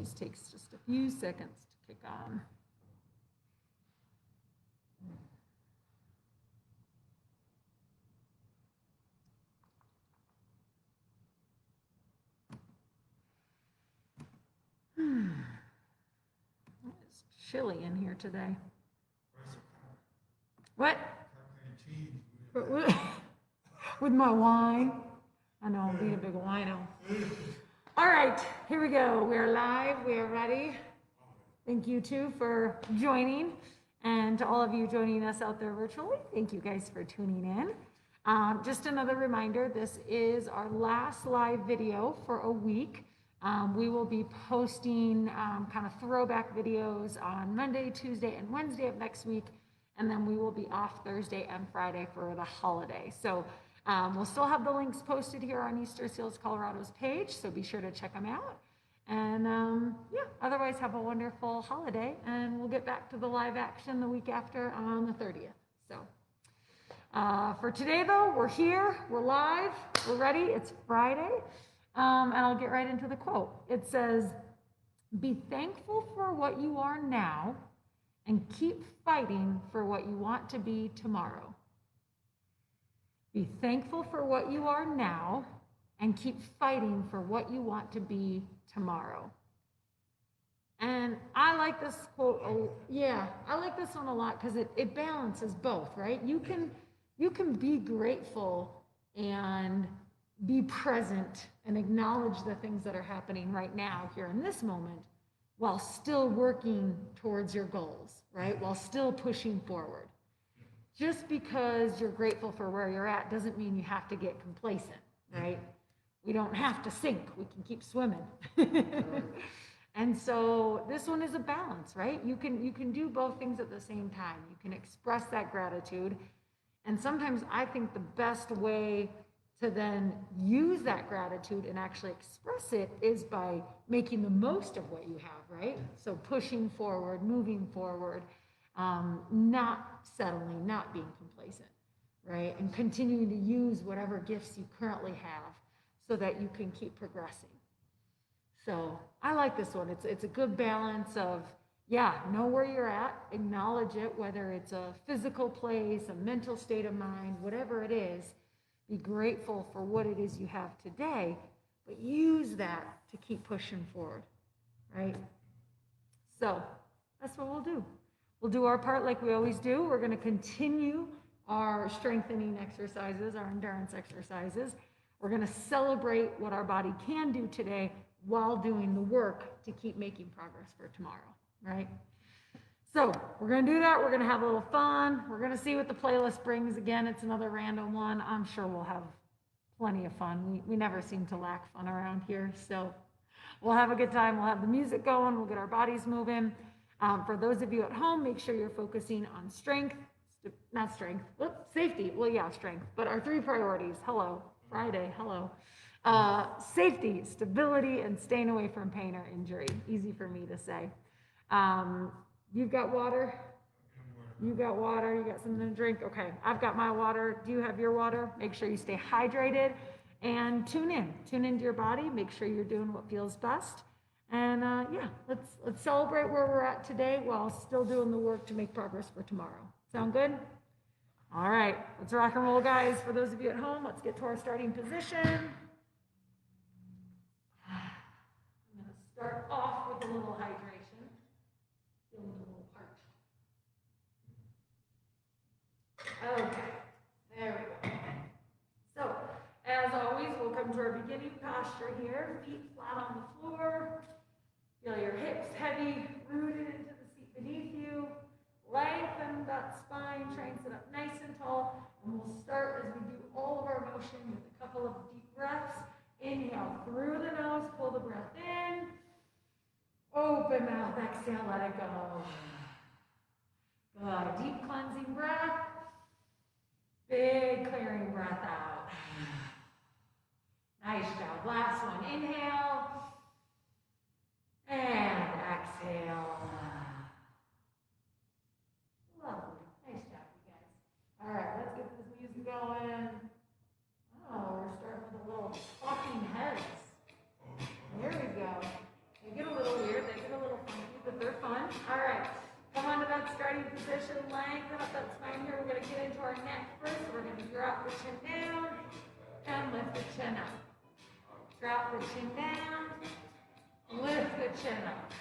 always takes just a few seconds to kick on. It's chilly in here today. What? With my wine. I know, I'm being a big wino. All right, here we go. We are live. We are ready. Thank you, too, for joining. And to all of you joining us out there virtually, thank you guys for tuning in. Just another reminder, this is our last live video for a week. We will be posting kind of throwback videos on Monday, Tuesday, and Wednesday of next week. And then we will be off Thursday and Friday for the holiday. So we'll still have the links posted here on Easterseals Colorado's page, so be sure to check them out. And yeah, otherwise have a wonderful holiday, and we'll get back to the live action the week after on the 30th. So for today, though, we're here, we're live, we're ready, it's Friday, and I'll get right into the quote. It says, "Be thankful for what you are now, and keep fighting for what you want to be tomorrow." Be thankful for what you are now, and keep fighting for what you want to be tomorrow. And I like this quote, yeah, I like this one a lot because it balances both, right? You can be grateful and be present and acknowledge the things that are happening right now here in this moment while still working towards your goals, right? While still pushing forward. Just because you're grateful for where you're at doesn't mean you have to get complacent, right? We don't have to sink, we can keep swimming. And so this one is a balance, right? You can do both things at the same time. You can express that gratitude. And sometimes I think the best way to then use that gratitude and actually express it is by making the most of what you have, right? So pushing forward, moving forward, not settling, not being complacent, right? And continuing to use whatever gifts you currently have so that you can keep progressing. So I like this one. It's a good balance of, yeah, know where you're at, acknowledge it, whether it's a physical place, a mental state of mind, whatever it is. Be grateful for what it is you have today, but use that to keep pushing forward, right? So that's what we'll do. We'll do our part like we always do. We're going to continue our strengthening exercises, our endurance exercises. We're going to celebrate what our body can do today while doing the work to keep making progress for tomorrow, right? So we're going to do that. We're going to have a little fun. We're going to see what the playlist brings. Again, it's another random one. I'm sure we'll have plenty of fun. We never seem to lack fun around here. So we'll have a good time. We'll have the music going. We'll get our bodies moving. For those of you at home, make sure you're focusing on safety. Well, yeah, strength. But our three priorities, hello, Friday, hello. Safety, stability, and staying away from pain or injury. Easy for me to say. You've got water? You got water, you got something to drink? Okay, I've got my water. Do you have your water? Make sure you stay hydrated and tune into your body. Make sure you're doing what feels best. And yeah, let's celebrate where we're at today while still doing the work to make progress for tomorrow. Sound good? All right, let's rock and roll, guys. For those of you at home, let's get to our starting position. I'm going to start off with a little hydration. Feeling a little parched. Okay, there we go. So, as always, we'll come to our beginning posture here. Feet flat on the floor. Feel your hips heavy, rooted into the seat beneath you. Lengthen that spine, try and sit up nice and tall. And we'll start as we do all of our motion with a couple of deep breaths. Inhale through the nose, pull the breath in. Open mouth, exhale, let it go. Good, deep cleansing breath. Big clearing breath out. Nice job. Last one, inhale. And exhale. Lovely. Nice job, you guys. All right, let's get this music going. Oh, we're starting with a little talking heads. There we go. They get a little weird. our neck first. We're going to drop the chin down and lift the chin up. Drop the chin down, lift the chin up.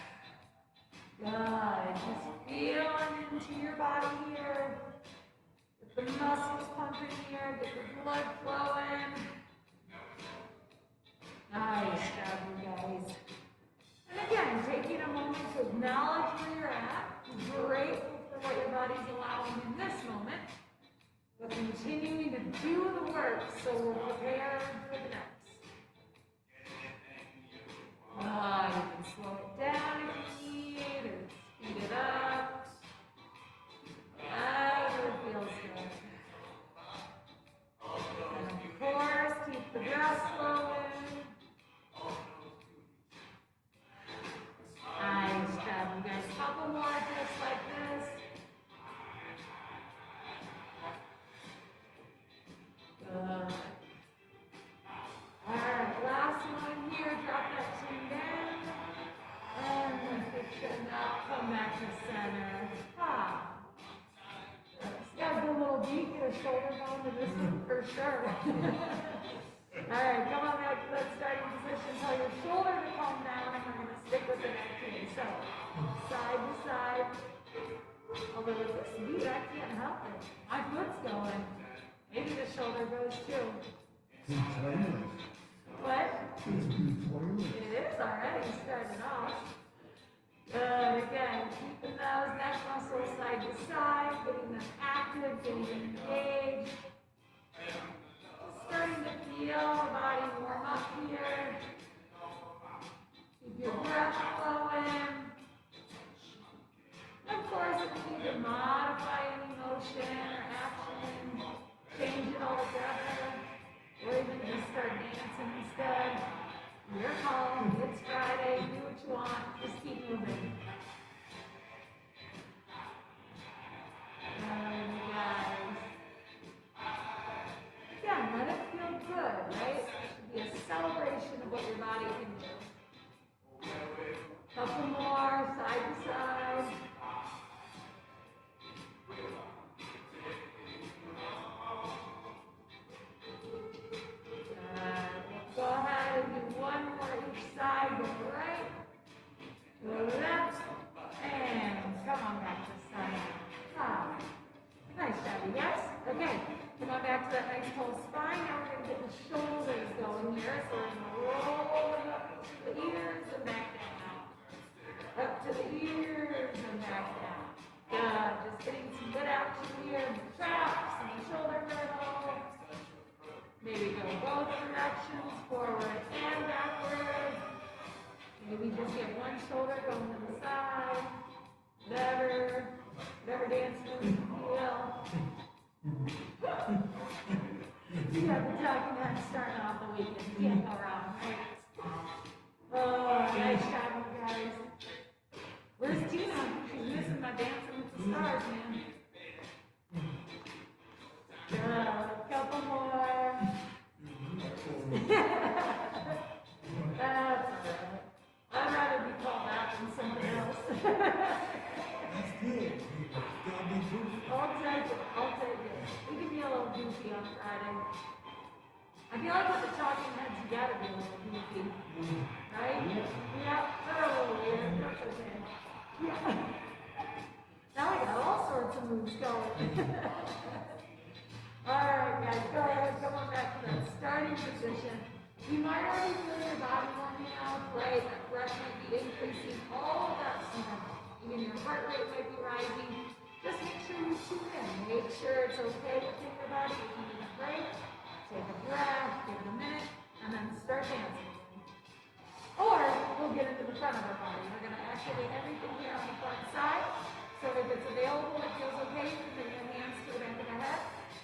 Good. Just feeling into your body here. Get the muscles pumping here. Get the blood flowing. Nice job, you guys. And again, taking a moment to acknowledge where you're at. Grateful for what your body's allowing in this moment. But continuing to do the work so we're prepared for the next. You can slow it down if you need, or speed it up. Whatever feels good. And of course, keep the breath flowing. Nice job, you guys. Couple more just like this. Good. Alright, last one here. Drop that chin down. And lift the chin up. Come back to center. Ah. This guy's a little deep. Get a shoulder bone to this one for sure. Alright, come on back to that starting position. Tell your shoulder to calm down, and we're going to stick with the neck here. So, side to side. Although with this beat, I can't help it. My foot's going. Maybe the shoulder goes too. What? It is already started off. Good. Again, keeping those neck muscles side to side, getting them active, getting them engaged. Starting to feel the body warm up here. Keep your breath flowing. Of course, if you need to modify any motion or action, change it altogether, or even just start dancing instead, your call. It's Friday. Do what you want. Just keep moving. Guys. Again, let it feel good, right? It should be a celebration of what your body can do. Couple more, side to side. Go ahead and do one more each side. Go right, go left, and come on back to center. Ah, nice job, you guys. Okay, come on back to that nice tall spine. Now we're going to get the shoulders going here. So we're going to roll it up to the ears and back down. Up to the ears and back down. Good. Just getting some good action here. The traps and the shoulder girdle. Maybe go both directions, forward and backward. Maybe just get one shoulder going to the side. Whatever dance moves you feel. You have the talking head starting off the weekend. You can't go wrong, right? Oh, nice job, you guys. Where's Tina? She's missing my Dancing with the Stars, man. Couple more. That's all right. I'd rather be called out than someone else. That's good. I'll take it. We can be a little goofy on Friday. I feel like with the talking heads, you gotta be a little goofy. Right? Yeah, they're a little weird. That's okay. Yeah. Now we got all sorts of moves going. Alright guys, go ahead, come on back to that starting position. You might already feel your body warming up, right? That breath might be increasing, all of that's normal. Even your heart rate might be rising. Just make sure you tune in. Make sure it's okay within your body. If you need a break, take a breath, give it a minute, and then start dancing. Or we'll get into the front of our body. We're going to activate everything here on the front side. So if it's available, it feels okay, you can bring your hands to the back of the head.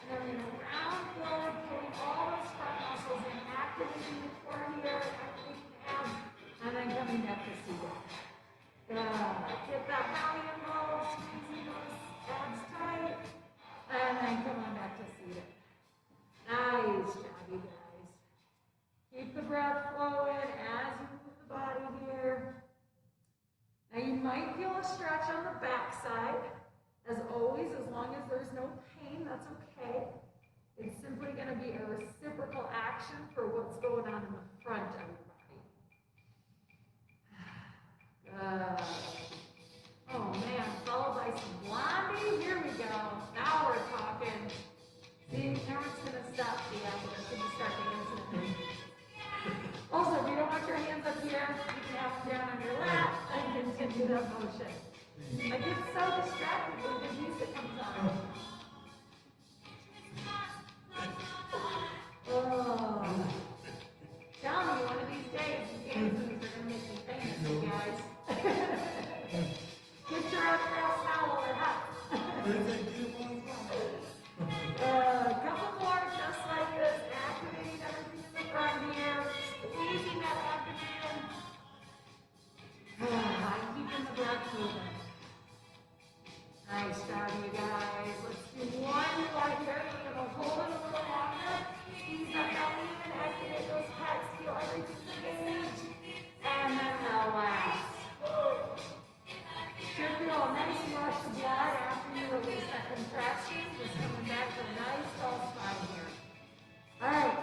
And then we're going to round forward, pulling all those front muscles in, activating the core here, activating the abs, and then coming back to seated. Get that belly involved, squeezing those abs tight, and then come on back to seated. Nice job, you guys. Keep the breath flowing as you move the body here. Now you might feel a stretch on the back side. As always, as long as there's no pain, that's okay. It's simply going to be a reciprocal action for what's going on in the front of your body. Oh man, followed by some blondie. Here we go. Now we're talking. See, now it's going to stop the apple. It's going to start dancing. Also, if you don't want your hands up here, you can have them down on your lap and continue that motion. I get so distracted when the music comes on. Oh. Tell me one of these days, these dance moves are going to make me famous, you guys. Get your autographs now while they're hot. Couple more just like this. Activating everything in the front here. Squeezing that abdomen. I'm keeping the breath moving. Nice job, you guys. Let's do one more here. We're going to hold it a little longer. Squeeze that belly and activate those pecs. Feel everything engage. And then relax. Should feel a nice rush of blood after you release that contraction. Just coming back to a nice tall spine here. All right.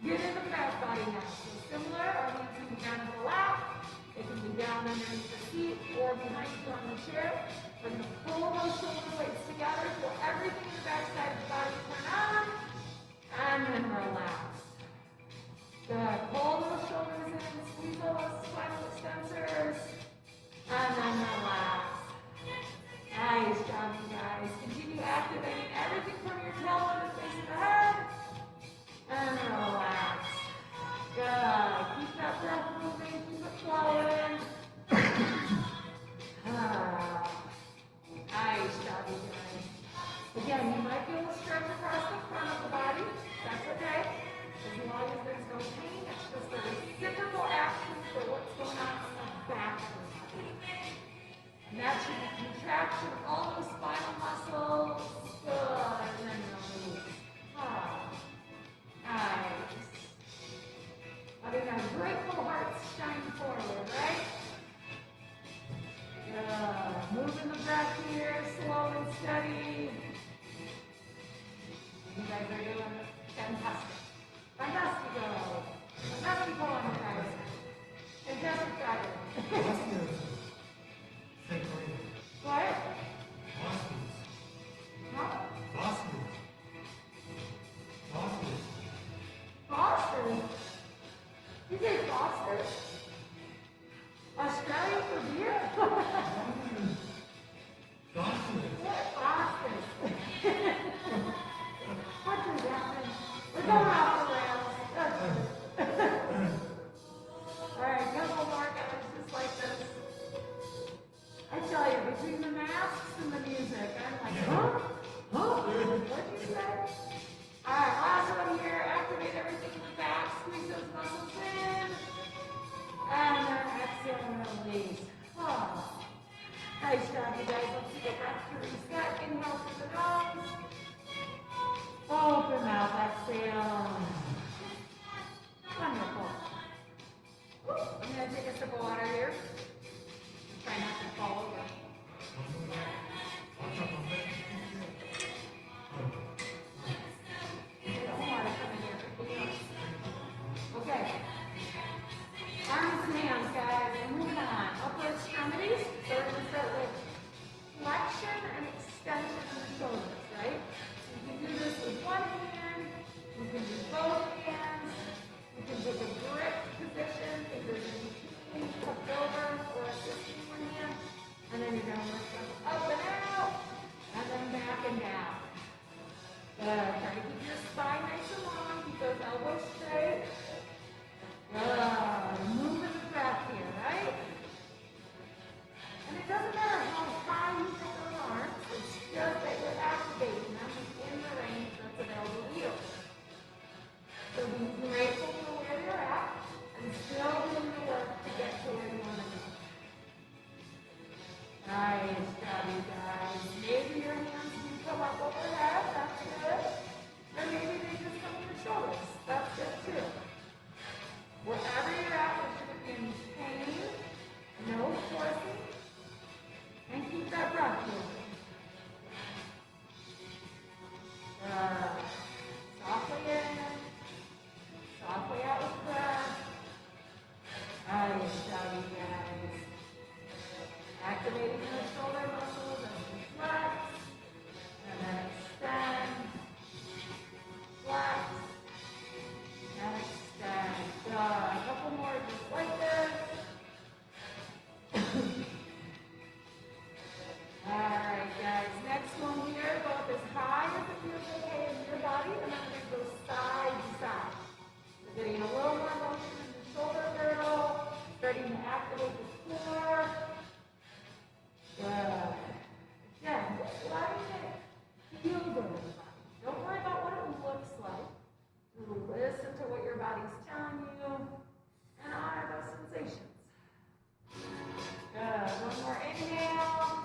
Get into the back body now. So similar, our hands can be down in the lap. It can be down underneath the seat or behind you on the chair. We're going to pull those shoulder blades together. Feel everything in the back side of the body turn on. And then relax. Good. Pull those shoulders in. Squeeze those spinal extensors. And then relax. Nice job, you guys. Continue activating everything from your tailbone to the base of the head. And relax. Good. Keep that breath moving. Keep it flowing. Nice job, you guys. Again, you might be able to stretch across the front of the body. That's okay. As long as there's no pain, it's just a reciprocal action for what's going on the back of the body. And that should be contraction of all those spinal muscles. Good. And then release. Nice. Letting our grateful hearts shine forward, right? Good. Moving the breath here, slow and steady. You guys are doing fantastic. Fantastico. Fantastico on you guys. Fantastic Friday. What? Huh? Boston? You say Boston? Australia for beer? What Boston? What just happened? We're going off the rails. All right, couple more guys just like this. I tell you, between the masks and the music, I'm like, huh? What'd you say? All right, last one here. Activate everything in the back. Squeeze those muscles in. And then exhale and release. Oh. Nice job, you guys. Let's take a breath to reset. Inhale through the nose. Open mouth, exhale. Wonderful. I'm going to take a sip of water here. Try not to fall over. Okay. Arms and hands, guys. And moving on. Upper extremities. So we're going to start with flexion Activating those shoulder muscles as you flex, and then extend, flex, and extend. Good. A couple more just like this. Alright guys, next one here, go up as high as it feels okay in your body, and then we're going to go side to side. We're getting a little more motion in the shoulder girdle, starting to activate the core. Good. Again, just letting it feel good in the body. Don't worry about what it looks like. Listen to what your body's telling you, and honor those sensations. Good. One more inhale.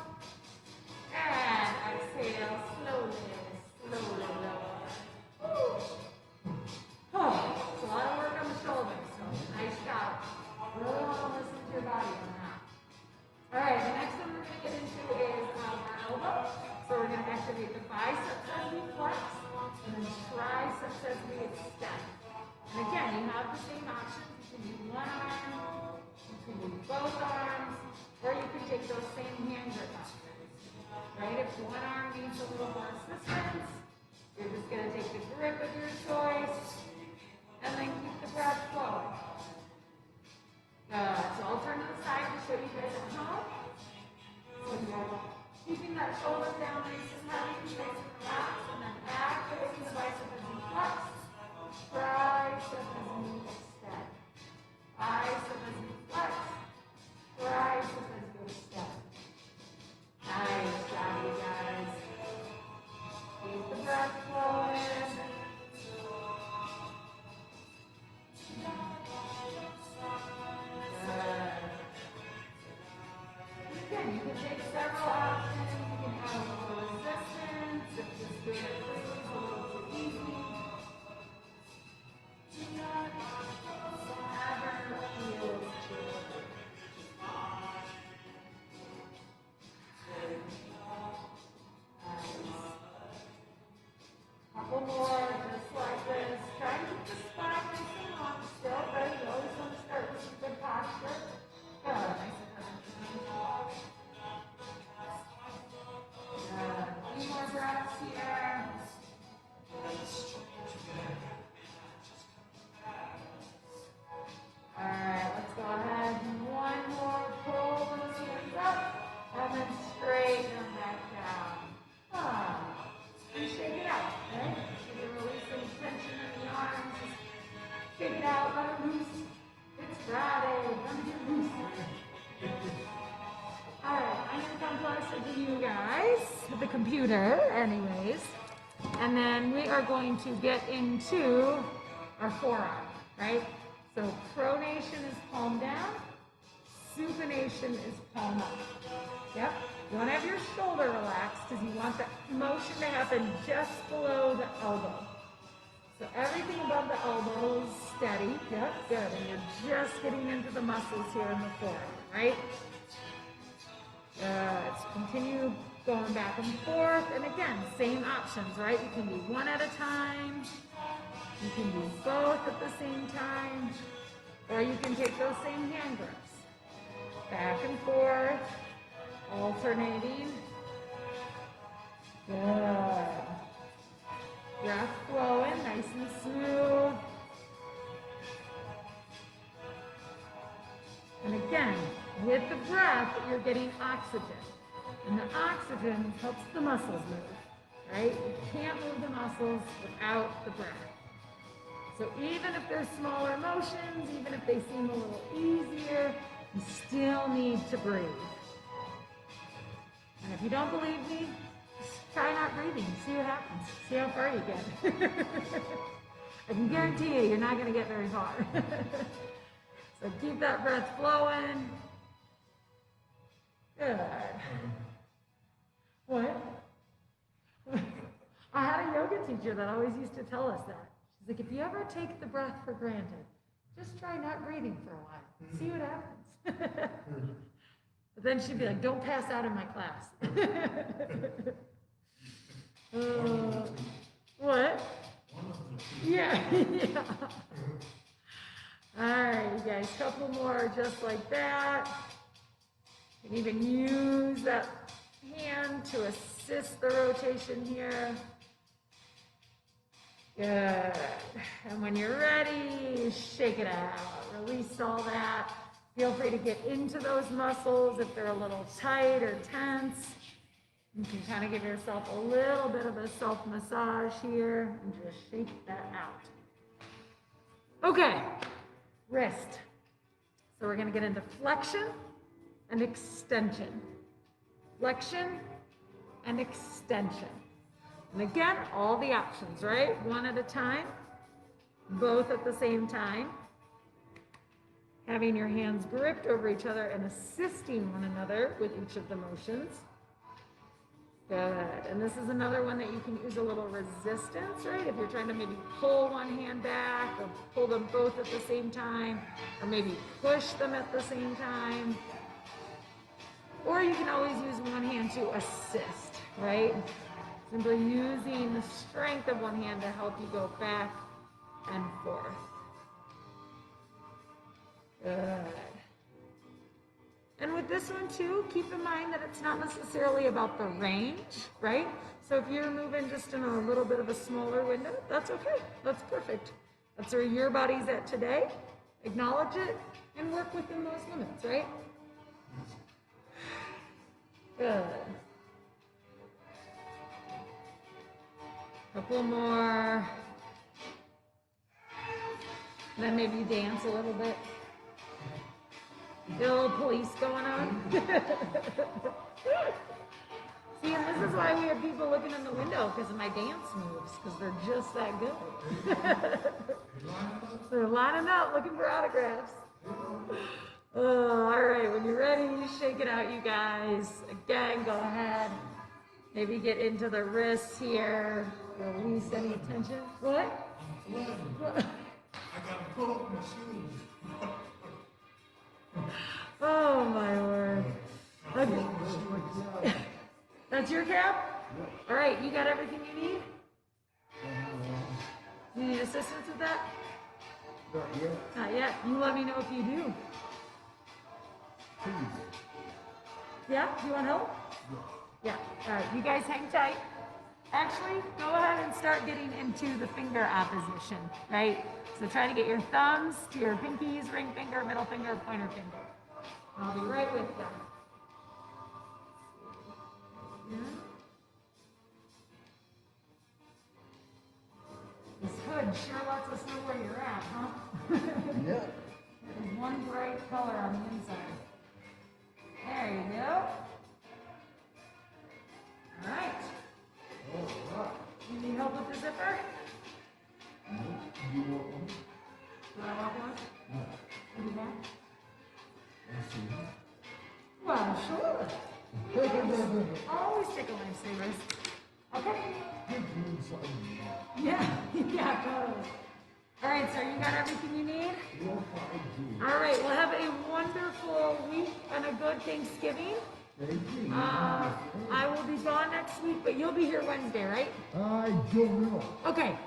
And exhale slowly, slowly lower. Oh, it's a lot of work on the shoulders, so nice job. Really want to listen to your body on that. All right, the next one we're going to get into is our elbow. So we're going to activate the biceps as we flex, and then triceps as we extend. And again, you have the same options. You can do one arm, you can do both arms, or you can take those same hand grip options. Right? If one arm needs a little more assistance, you're just going to take the grip of your choice and then keep the breath flowing. Good. So I'll turn to the side to show you guys at home. So you're keeping that shoulder down nice and heavy, nice and relaxed, and then activating the bicep as you flex, tricep as you extend, bicep as you flex, tricep as you extend. Nice job, you guys. Keep the breath flowing. Good. Again, you can take several options. You can add a little resistance if just doing it quickly is a little too easy. Whatever feels good. Couple more, just like this. Try to keep the spine nice and long still, right? You always want to start with some good posture. Good. Nice and heavy. Good. A few more breaths here. Alright, let's go ahead. One more. Pull those hands up, and then straighten them back down. And shake it out, right? So you're releasing tension in the arms. Just shake it out, let it loose. It's Friday, let me get loose. Alright, I'm going to come closer to you guys, the computer, anyways. And then we are going to get into our forearm, right? So pronation is palm down, supination is palm up. Yep. You want to have your shoulder relaxed because you want the motion to happen just below the elbow. So everything above the elbow is steady. Yep, good. And you're just getting into the muscles here in the forearm, right? Good. So continue going back and forth. And again, same options, right? You can do one at a time. You can do both at the same time. Or you can take those same hand grips. Back and forth. Alternating. Good. Breath flowing, nice and smooth. And again, with the breath, you're getting oxygen. And the oxygen helps the muscles move, right? You can't move the muscles without the breath. So even if there's smaller motions, even if they seem a little easier, you still need to breathe. And if you don't believe me, just try not breathing. See what happens. See how far you get. I can guarantee you're not going to get very far. So keep that breath flowing. Good. What? I had a yoga teacher that always used to tell us that. She's like, if you ever take the breath for granted, just try not breathing for a while. See what happens. But then she'd be like, don't pass out in my class. What? Yeah. Yeah. All right, you guys, couple more just like that. Even use that hand to assist the rotation here. Good. And when you're ready, shake it out. Release all that. Feel free to get into those muscles if they're a little tight or tense. You can kind of give yourself a little bit of a self-massage here and just shake that out. Okay, wrist. So we're going to get into flexion and extension. Flexion and extension. And again, all the options, right? One at a time, both at the same time. Having your hands gripped over each other and assisting one another with each of the motions. Good. And this is another one that you can use a little resistance, right? If you're trying to maybe pull one hand back or pull them both at the same time, or maybe push them at the same time. Or you can always use one hand to assist, right? Simply using the strength of one hand to help you go back and forth. Good. And with this one too, keep in mind that it's not necessarily about the range, right? So if you're moving just in a little bit of a smaller window, that's okay. That's perfect. That's where your body's at today. Acknowledge it and work within those limits, right? Good. Couple more. Then maybe dance a little bit. Get a little police going on. See, and this is why we have people looking in the window, because of my dance moves, because they're just that good. They're lining up looking for autographs. Oh, all right, when you're ready, shake it out, you guys. Again, go ahead. Maybe get into the wrists here. Release any tension. What? I gotta pull up my shoes. Oh my word. Okay. That's your cap? All right, you got everything you need? You need assistance with that? Not yet. Not yet. You let me know if you do. Please. Yeah? You want help? Yeah. All right, you guys hang tight. Actually, go ahead and start getting into the finger opposition, right? So try to get your thumbs to your pinkies, ring finger, middle finger, pointer finger. I'll be right with them. Yeah. This hood sure lets us know where you're at, huh? Yeah. There's one bright color on the inside. There you go. All right. Oh, right. You need help with the zipper? You want one? Do I want one? No. Give me that. I see. Well, sure. Always take a lifesavers. Okay. Yeah, yeah, totally. All right, sir, you got everything you need? Yes, I do. All right, well, have a wonderful week and a good Thanksgiving. Thank you. I will be gone next week, but you'll be here Wednesday, right? I don't know. Okay.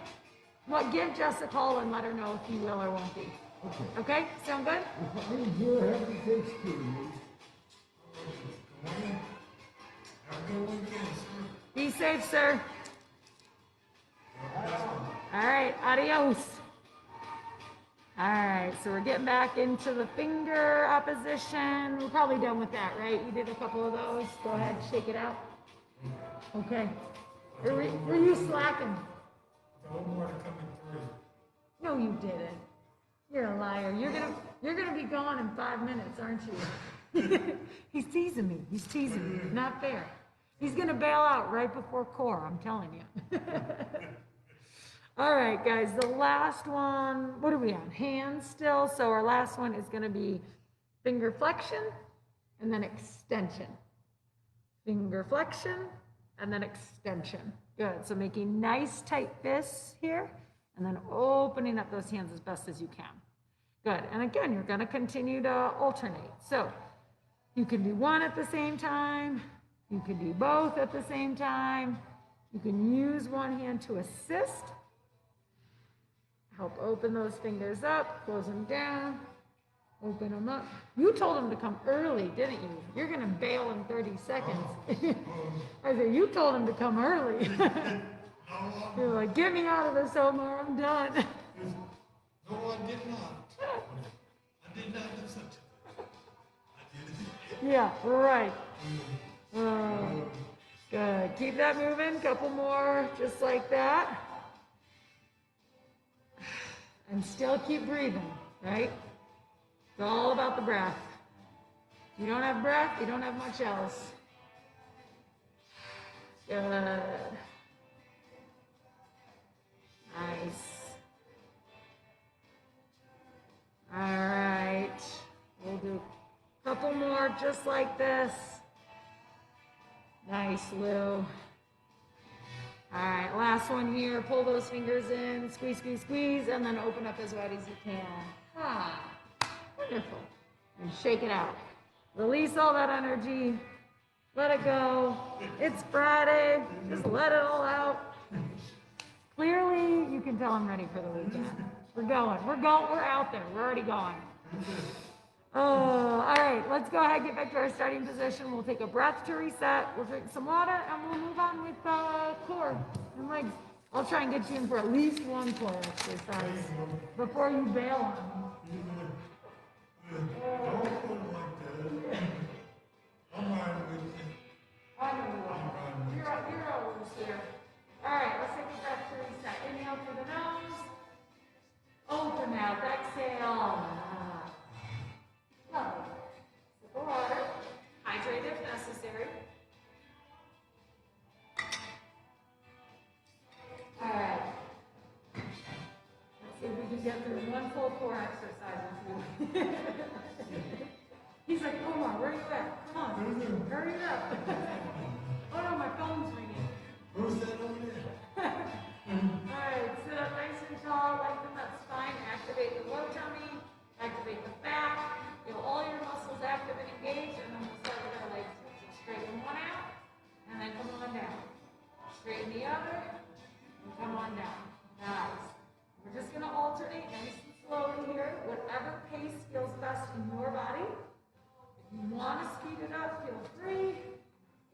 Well, give Jess a call and let her know if you will or won't be. Okay. Okay? Sound good? If I ain't here, happy Thanksgiving. Be safe, sir. All right, adios. All right, so we're getting back into the finger opposition. We're probably done with that, right? You did a couple of those. Go ahead, shake it out. Okay. Were you slacking? No, you didn't. You're a liar. You're gonna be gone in 5 minutes, aren't you? He's teasing me. He's teasing me. Not fair. He's gonna bail out right before core. I'm telling you. All right, guys. The last one. What are we on? Hands still. So our last one is gonna be finger flexion and then extension. Finger flexion and then extension. Good. So making nice tight fists here. And then opening up those hands as best as you can. Good. And again, you're going to continue to alternate. So you can do one at the same time. You can do both at the same time. You can use one hand to assist. Help open those fingers up, close them down. Open them up. You told him to come early, didn't you? You're gonna bail in 30 seconds. I said, you told him to come early. You're like, get me out of this, Omar, I'm done. No, I did not. I did not listen to it. I did it. Yeah, right. Good. Keep that moving. Couple more, just like that. And still keep breathing, right? It's all about the breath. If you don't have breath, you don't have much else. Good. Nice. All right. We'll do a couple more just like this. Nice, Lou. All right, last one here. Pull those fingers in, squeeze, squeeze, squeeze, and then open up as wide as you can. Ah, wonderful. And shake it out. Release all that energy. Let it go. It's Friday. Just let it all out. Clearly, you can tell I'm ready for the weekend. We're going. We're out there. We're already gone. Oh, all right. Let's go ahead and get back to our starting position. We'll take a breath to reset. We'll drink some water, and we'll move on with core and legs. I'll try and get you in for at least one core exercise before you bail on me. You're always here. All right, let's take a breath to reset. Inhale through the nose. Open out. Exhale. Lovely. Sip of water. Hydrate if necessary. All right. Let's see if we can get through one full core exercise with you. He's like, Omar, where are you at? Come on, hurry it up. Oh no, my phone's ringing. Who's that over there? All right, sit up nice and tall, lengthen that spine, activate the low tummy, activate the back, feel all your muscles active and engaged, and then we'll start with our legs. So straighten one out, and then come on down. Straighten the other, and come on down. Nice. We're just gonna alternate nice and slowly here, whatever pace feels best in your body. If you want to speed it up, feel free.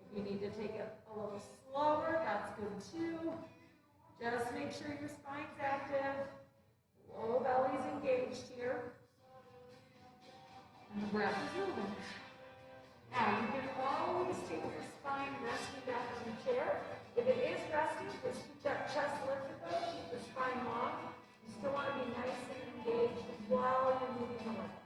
If you need to take it a little slower, that's good too. Just make sure your spine's active, low belly's engaged here, and the breath is moving. Now, you can always take your spine resting back on the chair. If it is resting, just keep that chest lifted though, keep the spine long. You still want to be nice and engaged while you're moving the legs.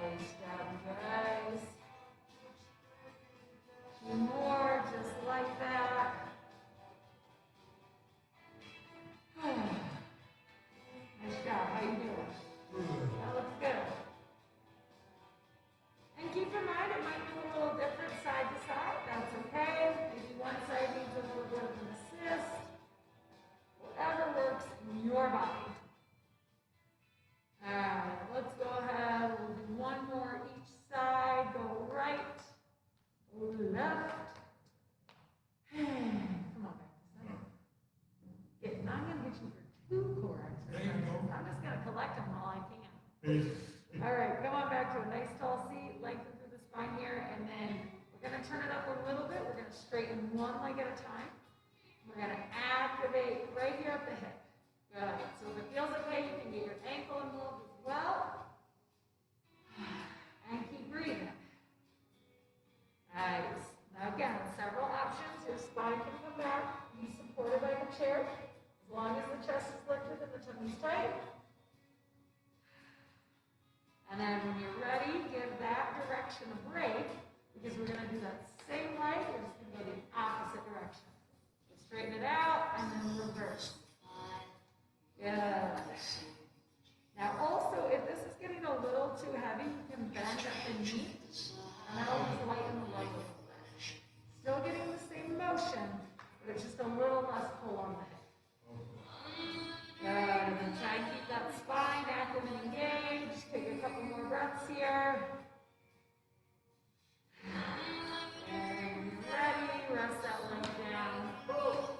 Nice job, guys. Two more, just like that. Nice job. How you doing? That looks good. And keep in mind, it might be a little different side to side. That's okay. Maybe one side needs a little bit of an assist. Whatever works in your body. All right, let's go ahead. We'll do one more each side. Go right, go left. Come on back to center. I'm going to get you for two core exercises. I'm just going to collect them while I can. All right, come on back to a nice tall seat. Lengthen through the spine here. And then we're going to turn it up a little bit. We're going to straighten one leg at a time. We're going to activate right here at the hip. Good. So if it feels okay, you can get your ankle involved as well. And keep breathing. Nice. Now again, several options. Your spine can come back. Be supported by the chair. As long as the chest is lifted and the tummy's tight. And then when you're ready, give that direction a break. Because we're going to do that same leg. We're just going to go the opposite direction. So straighten it out and then reverse. Good. Now also, if this is getting a little too heavy, you can bend at the knee, and that'll just lighten the leg a little bit. Still getting the same motion, but it's just a little less pull on the hip. Good. And then try and keep that spine active and engaged. Take a couple more breaths here. And when you're ready, rest that leg down. Woo.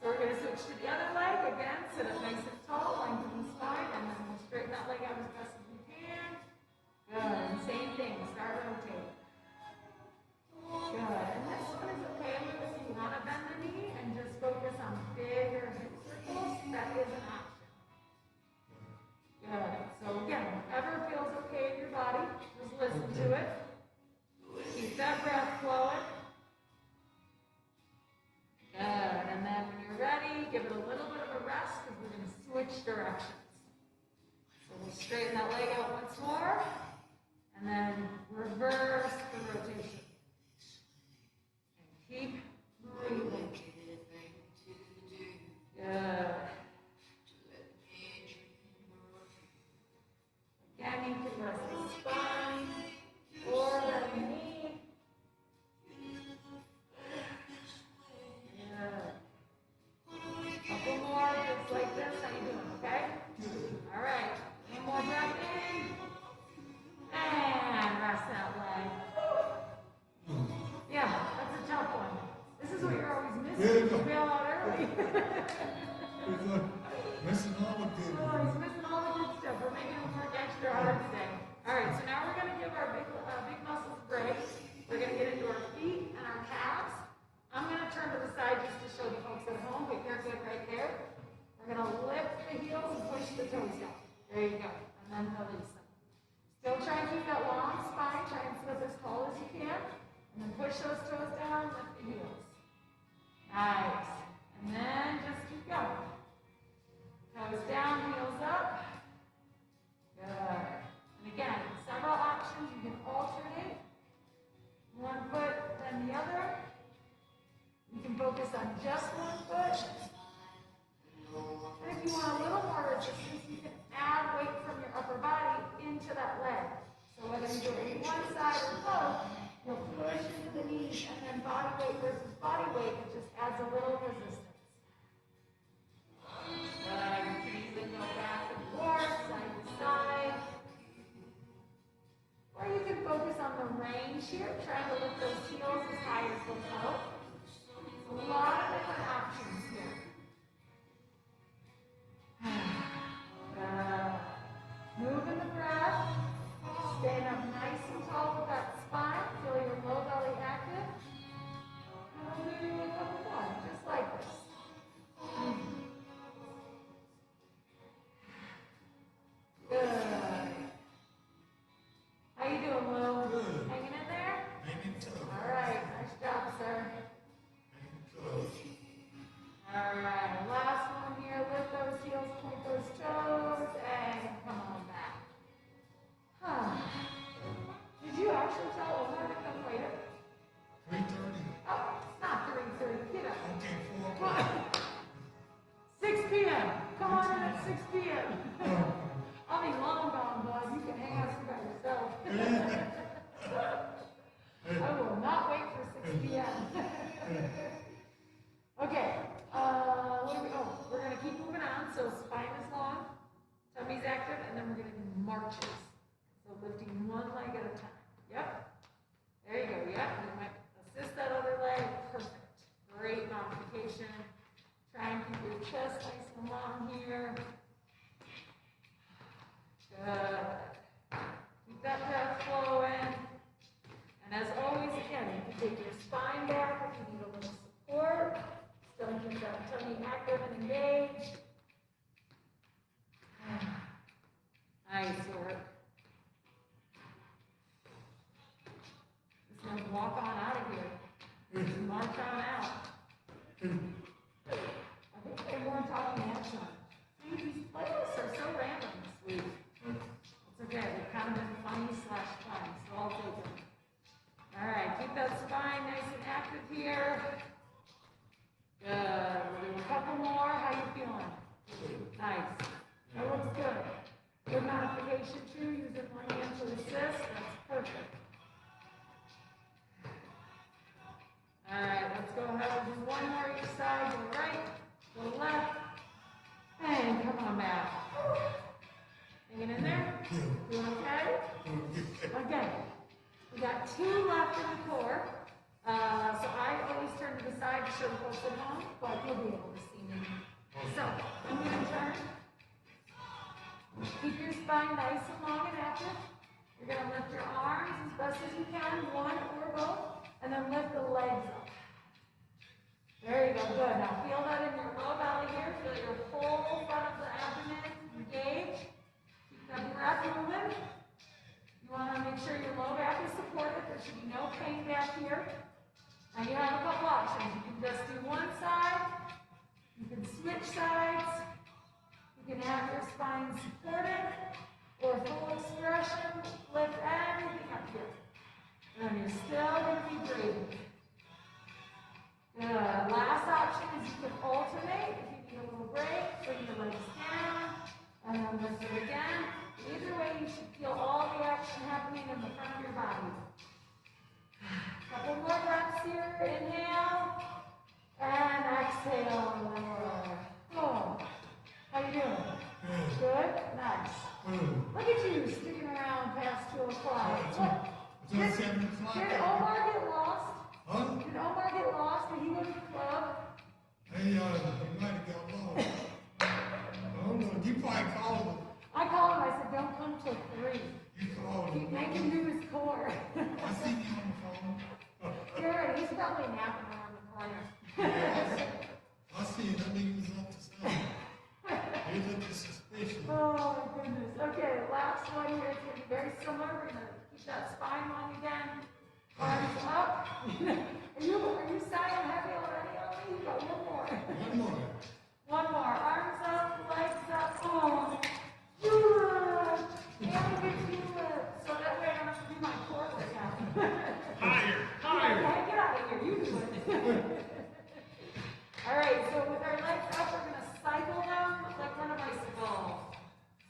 So we're going to switch to the other leg. Again, sit up nice and tall, lengthen the spine, and then we'll straighten that leg out as best as we can. Good. And same thing. Start rotating. Good. And this one is okay if you want to bend the knee and just focus on bigger hip circles. That is an option. Good. So again, whatever feels okay in your body, just listen to it. Keep that breath flowing. Good. And then when you're ready, give it a little bit of a rest because we're going to switch directions. So we'll straighten that leg out once more. And then reverse the rotation. And keep breathing. Good. Again, you can rest the spine or the knee. Good. Couple more, just like this. How you doing, okay? All right. One more breath in. And rest that leg. Yeah, that's a tough one. This is what you're always missing. You bail out early. Missing all the good. Oh, he's missing all the good stuff. We're making him work extra hard today. All right, so now we're going to give our big muscles a break. We're going to get into our feet and our calves. I'm going to turn to the side just to show the folks at home, but you're good right there. We're going to lift the heels and push the toes down. There you go. And then release them. Still try and keep that long spine. Try and sit up as tall as you can. And then push those toes down, lift the heels. Nice. And then just keep going. Toes down, heels up. Good. And again, several options. You can alternate. One foot, then the other. You can focus on just one foot. And if you want a little more resistance, you can add weight from your upper body into that leg. So whether you do it on one side or both, you'll push into the knees, and then body weight versus body weight, it just adds a little resistance. Good. You can even go back and forth, side to side. Or you can focus on the range here, trying to lift those heels as high as they'll go. A lot of different options here. Moving the breath. Staying up nice and tall with that spine. Feel your low belly active. And we'll do a couple more, just like this. Good. How you doing, Lou? Good. Hanging in there? Hanging tough. All right. Nice job, sir. Hanging tough. All right. Last one here. Lift those heels, point those toes, and come on back. Huh. Did you actually tell Omar to come later? 3:30. Oh, it's not 3:30. Get up. Okay, 4 Come o'clock. on. 6 p.m. Come on in at 6 p.m. I'll be long gone, bud. You can hang out here by yourself. I will not wait for 6 p.m. Okay. What do we? Oh, we're gonna keep moving on. So spine is long, tummy's active, and then we're gonna do marches. So lifting one leg at a time. Yep. There you go. Yep. You might assist that other leg. Perfect. Great modification. Try and keep your chest nice and long here. Good. Keep that breath flowing. And as always, again, you can take your spine back if you need a little support. Still keep that tummy active and engaged. Nice work. Just gonna walk on out of here. Just march on out. I think they weren't talking action. These playlists are so random this week. It's okay. They've kind of been funny / fun, so I'll take them. All right, keep that spine nice and active here. Good. We'll do a couple more. How you feeling? Nice. That looks good. Good modification too. Using one hand to assist. That's perfect. All right, let's go ahead and do one more each side. Go right, go left, and come on back. Hanging in there? Doing okay? Again, we got 2 left in the core. So I always turn to the side to show the folks at home, but you'll be able to see me. So I'm going to turn. Keep your spine nice and long and active. You're going to lift your arms as best as you can, one or both, and then lift the legs up. There you go, good. Now feel that in your low belly here. Feel your whole front of the abdomen engaged. Keep that breath moving. You want to make sure your low back is supported. There should be no pain back here. Now you have a couple options. You can just do one side. You can switch sides. You can have your spine supported or full expression. Lift everything up here. And you're still going to be breathing. Good. Last option is you can alternate. If you need a little break, bring your legs down and then lift it again. Either way, you should feel all the action happening in the front of your body. Couple more breaths here. Inhale and exhale. Oh, how you doing? Good? Nice. Look at you sticking around past 2 o'clock. Did Omar get lost? Huh? Did Omar get lost? Did he go to the club? Hey, you might have got lost. I don't know. You probably called him. I called him. I said, don't come till 3. You called him. Make him do his core. I see you on the phone. Good. He's probably napping around the corner. I see you. That nigga was up to something. He looked suspicious. Oh, my goodness. Okay, last one here. It's going to be very similar. We're going to keep that spine long again. Arms up. Are you sighing heavy already on me? You got one more. One more. One more. Arms up, legs up. Oh. Good. And we can do it. So that way I don't have to do my core workout. Higher. Yeah, get out of here. You do it. All right, so with our legs up, we're going to cycle them like on a bicycle.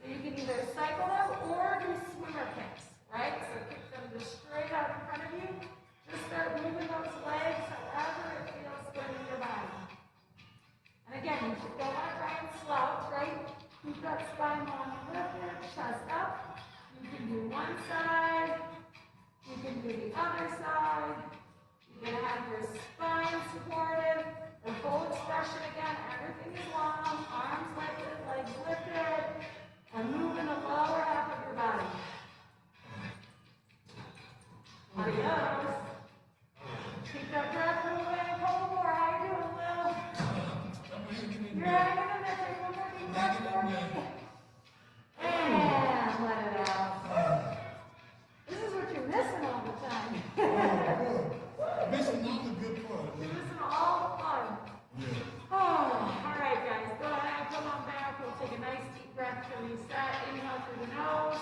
So you can either cycle them or do swimmer kicks, right? So kick them just straight out in front of you. Just start moving those legs however it feels good in your body. And again, you don't want to try and slouch, right? Keep that spine long and lifted, chest up. You can do one side. You can do the other side. You can have your spine supported. The full expression again, everything is long, arms lifted, legs lifted, and moving the lower half of your body. Adios. Keep that breath moving. Couple more. How you doing, Lil? You're hanging in there. Take one more deep breath for me. And let it out. This is what you're missing all the time. Missing all the good part. You're missing all the fun. Yeah. Oh, all right, guys. Go ahead, come on back. We'll take a nice deep breath to reset. Inhale through the nose.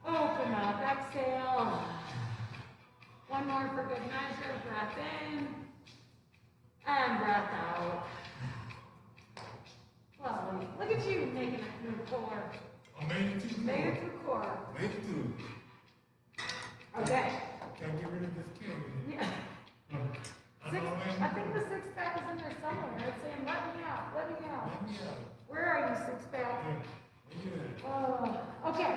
Open up. Exhale. One more for good measure. Breath in. And breath out. Lovely. Look at you making it through core. I made it through. Made it through core. Made it through. Okay. Can't get rid of this camera. Yeah. I think the six pack is in there somewhere. It's saying, let me out, let me out. Let me out. Where are you, six pack? Okay.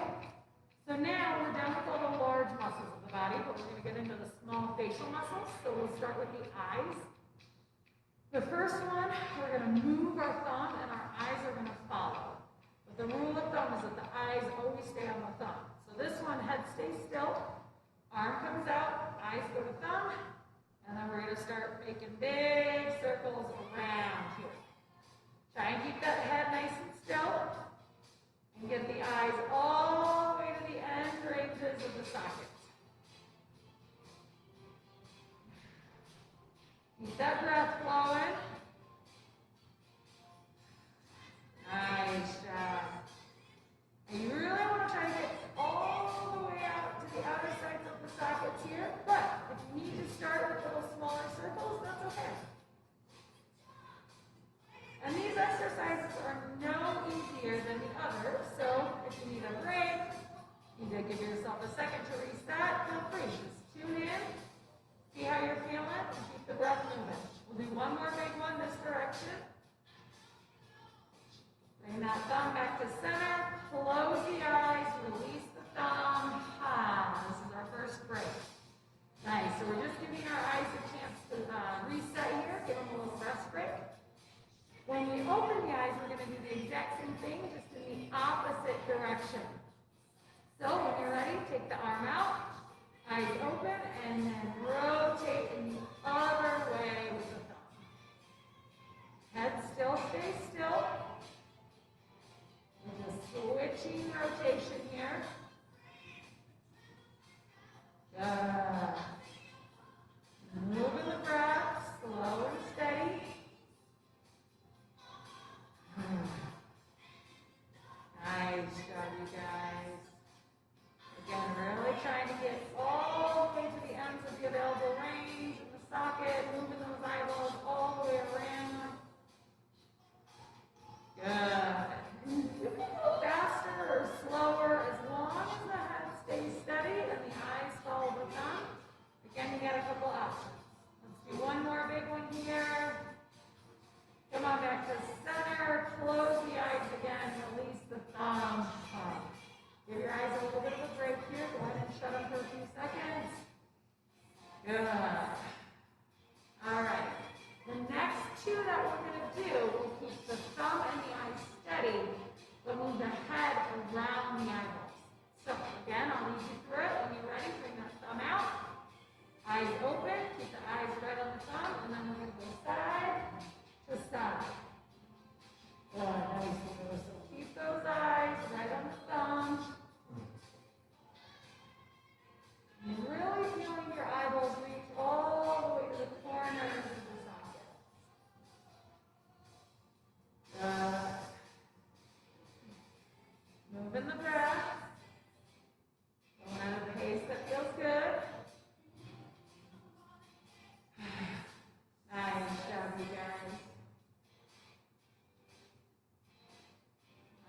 So now we're done with all the large muscles of the body, but we're going to get into the small facial muscles. So we'll start with the eyes. The first one, we're going to move our thumb and our eyes are going to follow. But the rule of thumb is that the eyes always stay on the thumb. So this one, head stays still, arm comes out, eyes go to thumb, and then we're going to start making big circles around here. Try and keep that head nice and still. And get the eyes all the way to the end ranges of the sockets. Keep that breath flowing. Nice job. And you really want to try to get all the way out to the outer sides of the sockets here. But if you need to start with little smaller circles, that's okay. exact same thing, just in the opposite direction. So when you're ready, take the arm out, eyes open, and then rotate in the other way with the thumb. Head still, stay still. We're just switching rotation here. Good. Moving the breath, slow and steady. Nice job, you guys. Again, really trying to get all the way to the ends of the available range in the socket, moving those eyeballs all the way around. Good. You can go faster or slower as long as the head stays steady and the eyes follow the thumb. Again, you got a couple options. Let's do one more big one here. Come on back to center. Close the eyes again. Release the thumb. Give your eyes a little bit of a break here. Go ahead and shut them for a few seconds. Good. All right. The next two that we're going to do, we'll keep the thumb and the eyes steady, but move the head around the eyeballs. So again, I'll lead you through it. When you're ready, bring that thumb out. Eyes open. Keep the eyes right on the thumb, and then we're going to go side to side. Good. Nice. So keep those eyes right on the thumb. You're really feeling your eyeballs reach all the way to the corners of the socket. Good. Moving the breath. Going at a pace that feels good. Nice job, you guys.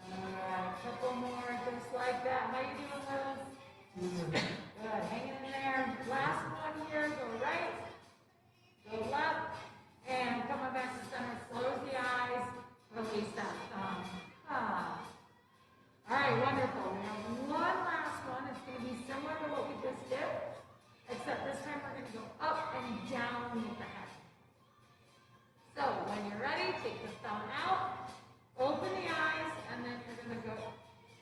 All right, a couple more just like that. How you doing, Liz? Good, hanging in there. Last one here, go right, go left, and come on back to center. Close the eyes, release that thumb. All right, wonderful. We have one last one. It's going to be similar to what we just did, except this time we're going to go up and down with the head. So when you're ready, take the thumb out, open the eyes, and then you're going to go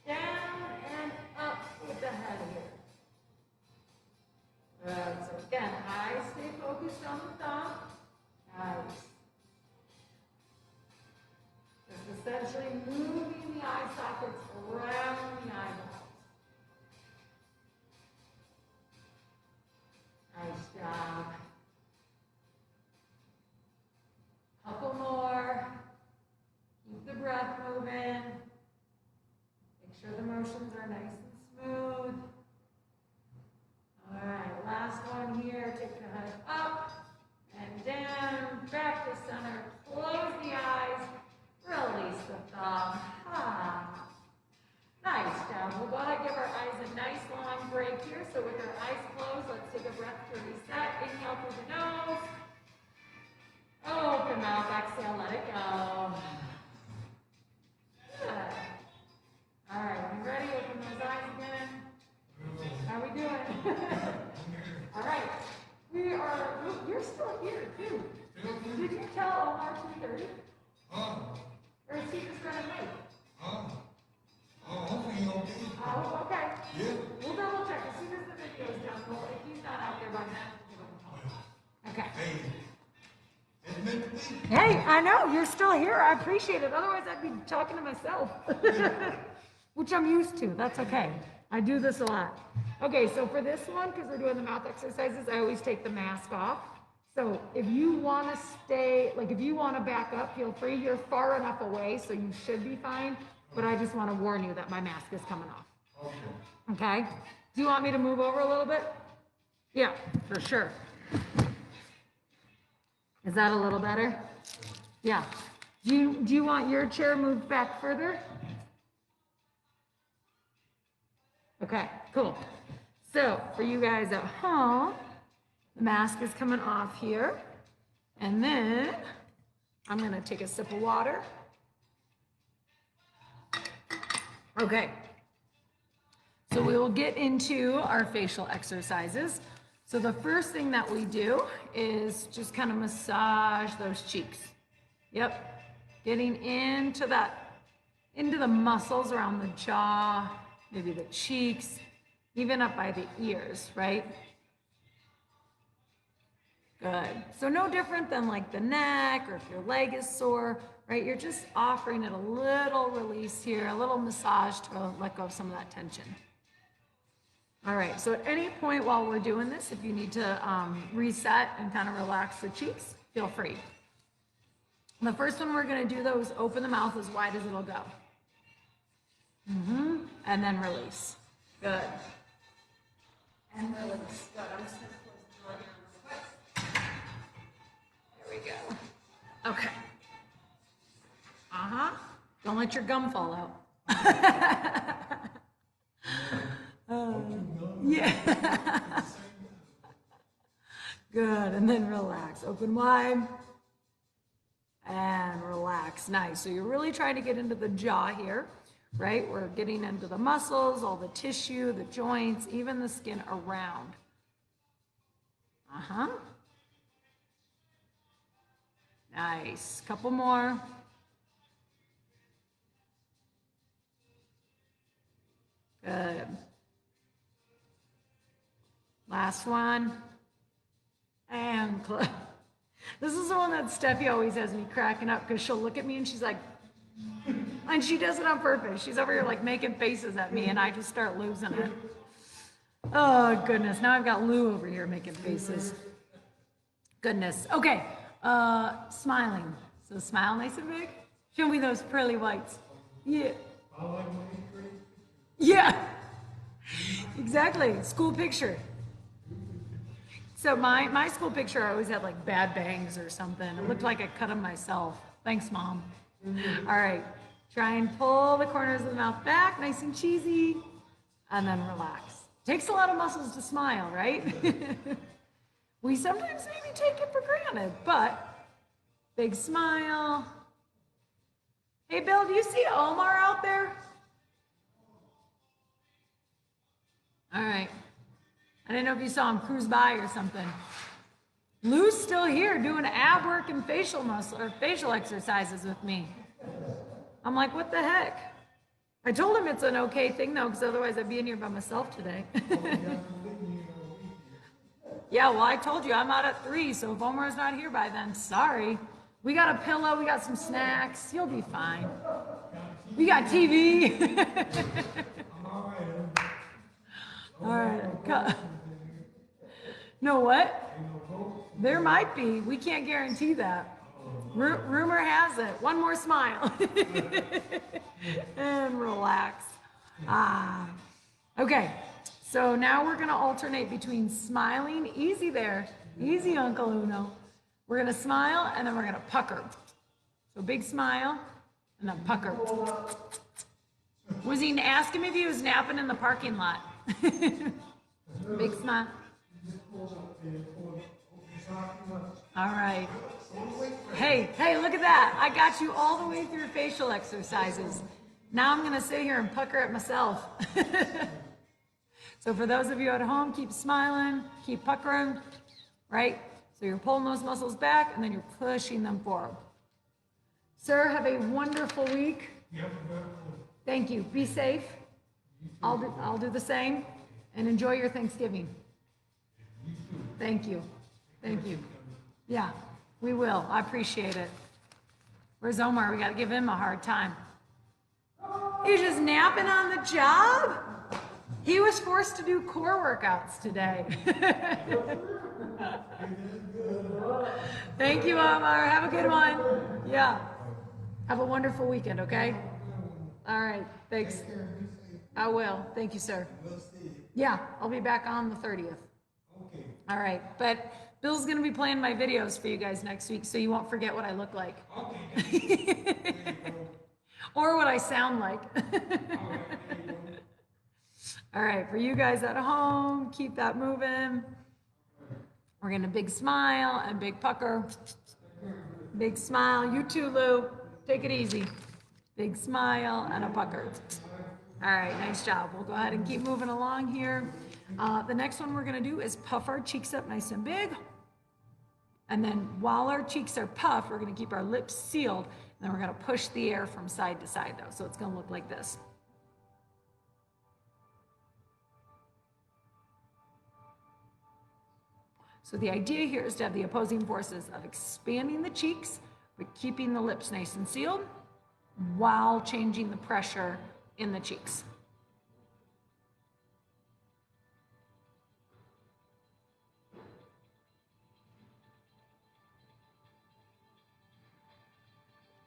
down and up with the head here. Good. So again, eyes stay focused on the thumb. Nice. Just essentially moving the eye sockets around the eyeballs. Nice job. Couple more. Keep the breath moving. Make sure the motions are nice and smooth. All right, last one here. Take the head up and down, back to center. Close the eyes. Release the thumb. Nice job. We'll go ahead and give our eyes a nice long break here. So with our eyes closed, let's take a breath to reset. Inhale through the nose. Open mouth, exhale, let it go. Good. All right, when you're ready, open those eyes again. How are we doing? All right. You're still here, too. Did you tell Omar 2:30? Or is he just running late? Oh, okay. Yeah. We'll double check. As soon as the video's done, if he's not out there by then, we'll give him a call. Okay. Hey, it's meant to be. Hey, I know, you're still here. I appreciate it. Otherwise, I'd be talking to myself, which I'm used to. That's okay. I do this a lot. Okay, so for this one, because we're doing the mouth exercises, I always take the mask off. So if you want to stay, like if you want to back up, feel free. You're far enough away, so you should be fine. But I just want to warn you that my mask is coming off. Okay. Okay? Do you want me to move over a little bit? Yeah, for sure. Is that a little better? Yeah. Do you want your chair moved back further? Okay, cool. So for you guys at home, the mask is coming off here. And then I'm gonna take a sip of water. Okay. So we will get into our facial exercises. So the first thing that we do is just kind of massage those cheeks. Yep. Getting into that into the muscles around the jaw, maybe the cheeks, even up by the ears, right? Good. So no different than like the neck or if your leg is sore, right? You're just offering it a little release here, a little massage to let go of some of that tension. All right, so at any point while we're doing this, if you need to reset and kind of relax the cheeks, feel free. The first one we're gonna do though is open the mouth as wide as it'll go. And then release. Good. And release. Good. I'm just gonna close the door here real quick. There we go. Okay. Don't let your gum fall out. Yeah. Good. And then relax. Open wide. And relax. Nice. So you're really trying to get into the jaw here, right? We're getting into the muscles, all the tissue, the joints, even the skin around. Nice. Couple more. Good. Last one. And close. This is the one that Steffi always has me cracking up because she'll look at me and she's like, and she does it on purpose. She's over here like making faces at me and I just start losing it. Oh goodness, now I've got Lou over here making faces. Goodness. Okay, smiling. So smile nice and big. Show me those pearly whites. Yeah. Yeah. Exactly. School picture. So my school picture, I always had like bad bangs or something. It looked like I cut them myself. Thanks, Mom. All right. Try and pull the corners of the mouth back, nice and cheesy, and then relax. Takes a lot of muscles to smile, right? We sometimes maybe take it for granted, but big smile. Hey, Bill, do you see Omar out there? All right. I didn't know if you saw him cruise by or something. Lou's still here doing ab work and facial muscle or facial exercises with me. I'm like, what the heck? I told him it's an okay thing though, because otherwise I'd be in here by myself today. Yeah, well, I told you I'm out at 3, so if Omar's not here by then, sorry. We got a pillow, we got some snacks. You'll be fine. We got TV. All right. No what? There might be. We can't guarantee that. Rumor has it. One more smile. And relax. Okay. So now we're going to alternate between smiling. Easy there. Easy, Uncle Uno. We're going to smile and then we're going to pucker. So big smile and then pucker. Was he asking me if he was napping in the parking lot? Big smile. All right. Hey, look at that. I got you all the way through facial exercises. Now I'm going to sit here and pucker at myself. So for those of you at home, keep smiling, keep puckering, right? So you're pulling those muscles back and then you're pushing them forward. Sir, have a wonderful week. Thank you. Be safe. I'll do the same, and enjoy your Thanksgiving. Thank you. Thank you. Yeah, we will. I appreciate it. Where's Omar? We got to give him a hard time. He's just napping on the job? He was forced to do core workouts today. Thank you, Omar. Have a good one. Yeah. Have a wonderful weekend, okay? All right. Thanks. I will. Thank you, sir. Yeah, I'll be back on the 30th. Okay. All right. But Bill's going to be playing my videos for you guys next week, so you won't forget what I look like. Okay. Or what I sound like. All right. For you guys at home, keep that moving. We're going to big smile and big pucker. Big smile. You too, Lou. Take it easy. Big smile and a pucker. All right, nice job. We'll go ahead and keep moving along here. The next one we're going to do is puff our cheeks up nice and big. And then while our cheeks are puffed, we're going to keep our lips sealed. Then we're gonna push the air from side to side though. So it's gonna look like this. So the idea here is to have the opposing forces of expanding the cheeks, but keeping the lips nice and sealed while changing the pressure in the cheeks.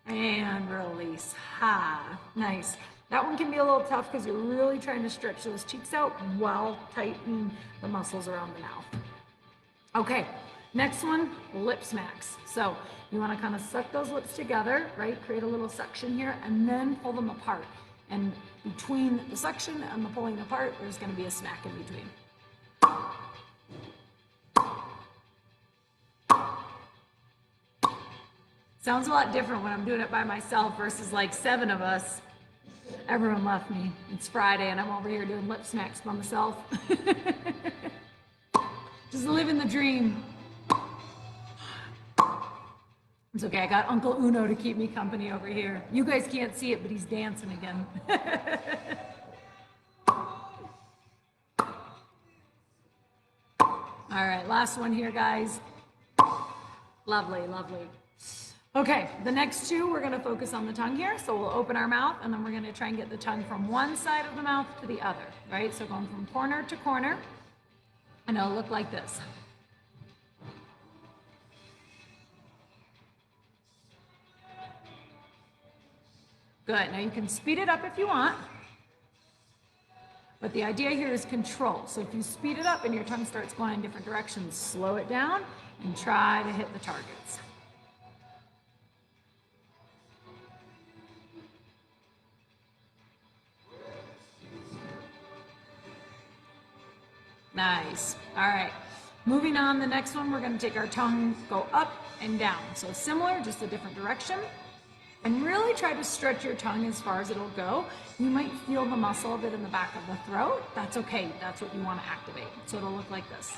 And release. Ha, nice. That one can be a little tough because you're really trying to stretch those cheeks out while tightening the muscles around the mouth. Okay, next one, lip smacks. So you want to kind of suck those lips together, right? Create a little suction here and then pull them apart. And between the suction and the pulling apart, there's going to be a smack in between. Sounds a lot different when I'm doing it by myself versus like 7 of us. Everyone left me. It's Friday and I'm over here doing lip smacks by myself. Just living the dream. It's okay, I got Uncle Uno to keep me company over here. You guys can't see it, but he's dancing again. All right, last one here, guys. Lovely, lovely. Okay, the next two, we're gonna focus on the tongue here. So we'll open our mouth and then we're gonna try and get the tongue from one side of the mouth to the other, right? So going from corner to corner, and it'll look like this. Good, now you can speed it up if you want, but the idea here is control. So if you speed it up and your tongue starts going in different directions, slow it down and try to hit the targets. Nice. All right. Moving on, the next one, we're going to take our tongue, go up and down. So similar, just a different direction. And really try to stretch your tongue as far as it'll go. You might feel the muscle a bit in the back of the throat. That's okay. That's what you want to activate. So it'll look like this.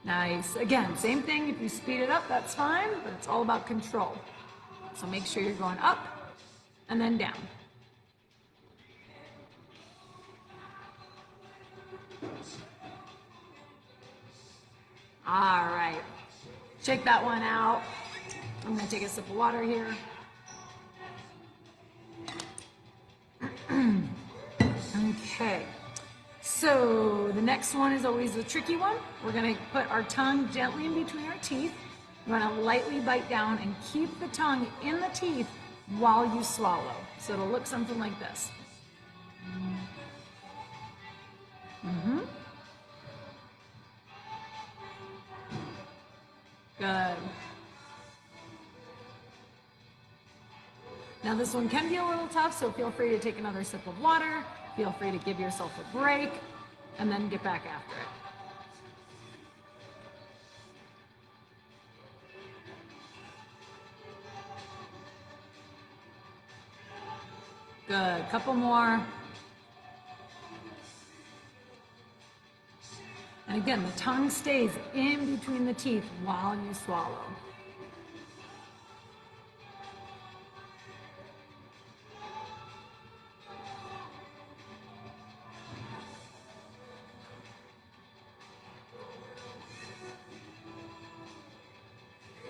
Nice. Again, same thing. If you speed it up, that's fine, but it's all about control. So make sure you're going up and then down. All right. Shake that one out. I'm going to take a sip of water here. Okay. So the next one is always the tricky one. We're going to put our tongue gently in between our teeth. You want to lightly bite down and keep the tongue in the teeth while you swallow. So it'll look something like this. Mm-hmm. Good. Now this one can be a little tough, so feel free to take another sip of water. Feel free to give yourself a break and then get back after it. Good, couple more. And again, the tongue stays in between the teeth while you swallow.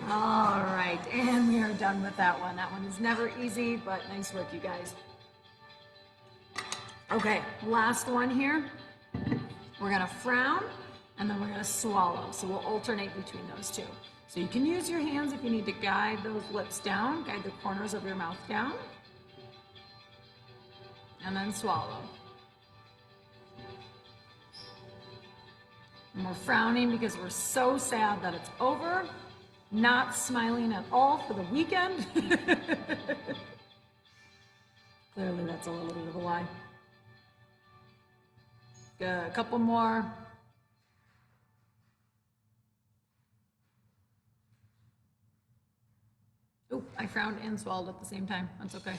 All right, and we are done with that one. That one is never easy, but nice work, you guys. Okay, last one here. We're gonna frown, and then we're gonna swallow. So we'll alternate between those two. So you can use your hands if you need to guide those lips down, guide the corners of your mouth down, and then swallow. And we're frowning because we're so sad that it's over. Not smiling at all for the weekend. Clearly that's a little bit of a lie. Good, a couple more. Ooh, Ooh, I frowned and swallowed at the same time. That's okay.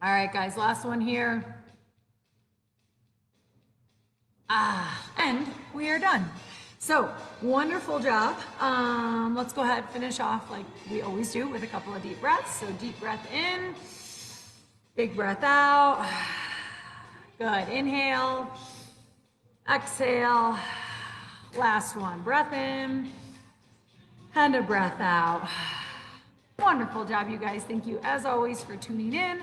All right, guys, last one here. And we are done. So, wonderful job. Let's go ahead and finish off like we always do with a couple of deep breaths. So, deep breath in, big breath out. Good. Inhale, exhale. Last one. Breath in and a breath out. Wonderful job, you guys. Thank you, as always, for tuning in.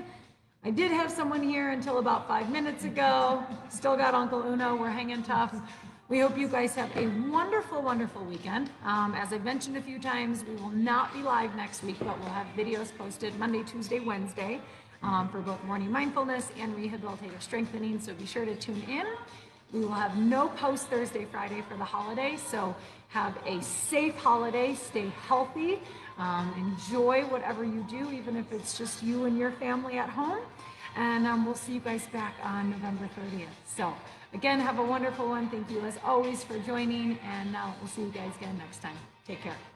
I did have someone here until about 5 minutes ago. Still got Uncle Uno. We're hanging tough. We hope you guys have a wonderful, wonderful weekend. As I've mentioned a few times, we will not be live next week, but we'll have videos posted Monday, Tuesday, Wednesday for both morning mindfulness and rehabilitative strengthening. So be sure to tune in. We will have no post Thursday, Friday for the holiday. So have a safe holiday. Stay healthy. Enjoy whatever you do, even if it's just you and your family at home. And we'll see you guys back on November 30th. So again, have a wonderful one. Thank you as always for joining, and we'll see you guys again next time. Take care.